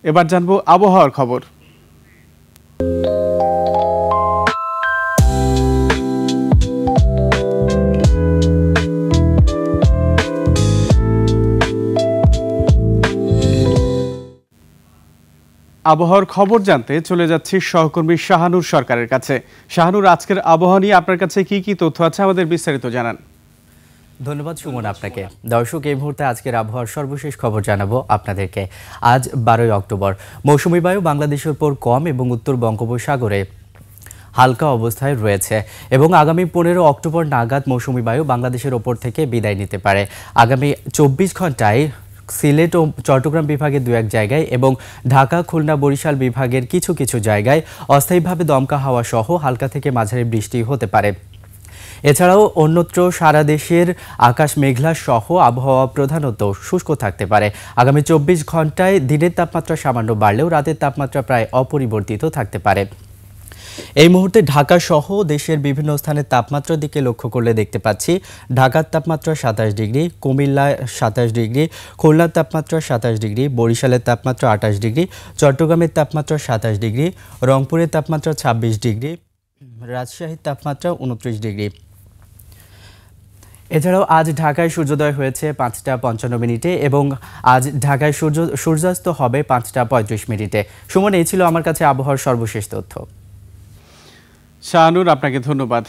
এবার জানবো আবহাওয়ার খবর। আবহাওয়ার খবর জানতে চলে যাচ্ছি সহকর্মী শাহানুর সরকারের কাছে। শাহানুর, আজকের আবহাওয়া নিয়ে আপনার কাছে কি কি তথ্য আছে আমাদের বিস্তারিত জানান। ধন্যবাদ সুমন আপনাকে। দর্শক, এই মুহূর্তে আজকের আবহাওয়ার সর্বশেষ খবর জানাবো আপনাদেরকে। আজ 12 অক্টোবর। মৌসুমী বায়ু বাংলাদেশের উপর কম এবং উত্তর বঙ্গোপসাগরে হালকা অবস্থায় রয়েছে এবং আগামী 15 অক্টোবর নাগাদ মৌসুমী বায়ু বাংলাদেশের ওপর থেকে বিদায় নিতে পারে। আগামী 24 ঘন্টায় সিলেট ও চট্টগ্রাম বিভাগের দু এক জায়গায় এবং ঢাকা, খুলনা, বরিশাল বিভাগের কিছু কিছু জায়গায় অস্থায়ীভাবে দমকা হাওয়া সহ হালকা থেকে মাঝারি বৃষ্টি হতে পারে। এছাড়াও অন্যত্র সারা দেশের আকাশ মেঘলা সহ আবহাওয়া প্রধানত শুষ্ক থাকতে পারে। আগামী 24 ঘন্টায় দিনের তাপমাত্রা সামান্য বাড়লেও রাতের তাপমাত্রা প্রায় অপরিবর্তিত থাকতে পারে। এই মুহূর্তে ঢাকা সহ দেশের বিভিন্ন স্থানের তাপমাত্রার দিকে লক্ষ্য করলে দেখতে পাচ্ছি ঢাকার তাপমাত্রা 27 ডিগ্রি, কুমিল্লায় 27 ডিগ্রি, খুলনার তাপমাত্রা 27 ডিগ্রি, বরিশালের তাপমাত্রা 28 ডিগ্রি, চট্টগ্রামের তাপমাত্রা 27 ডিগ্রি, রংপুরের তাপমাত্রা 26 ডিগ্রি, রাজশাহীর তাপমাত্রা 29 ডিগ্রি। এছাড়াও আজ ঢাকায় সূর্যোদয় হয়েছে 5টা 55 মিনিটে এবং আজ ঢাকায় সূর্যাস্ত হবে 5টা 35 মিনিটে। সুমন, এই ছিল আমার কাছে আবহাওয়ার সর্বশেষ তথ্য। শাহানুর, আপনাকে ধন্যবাদ।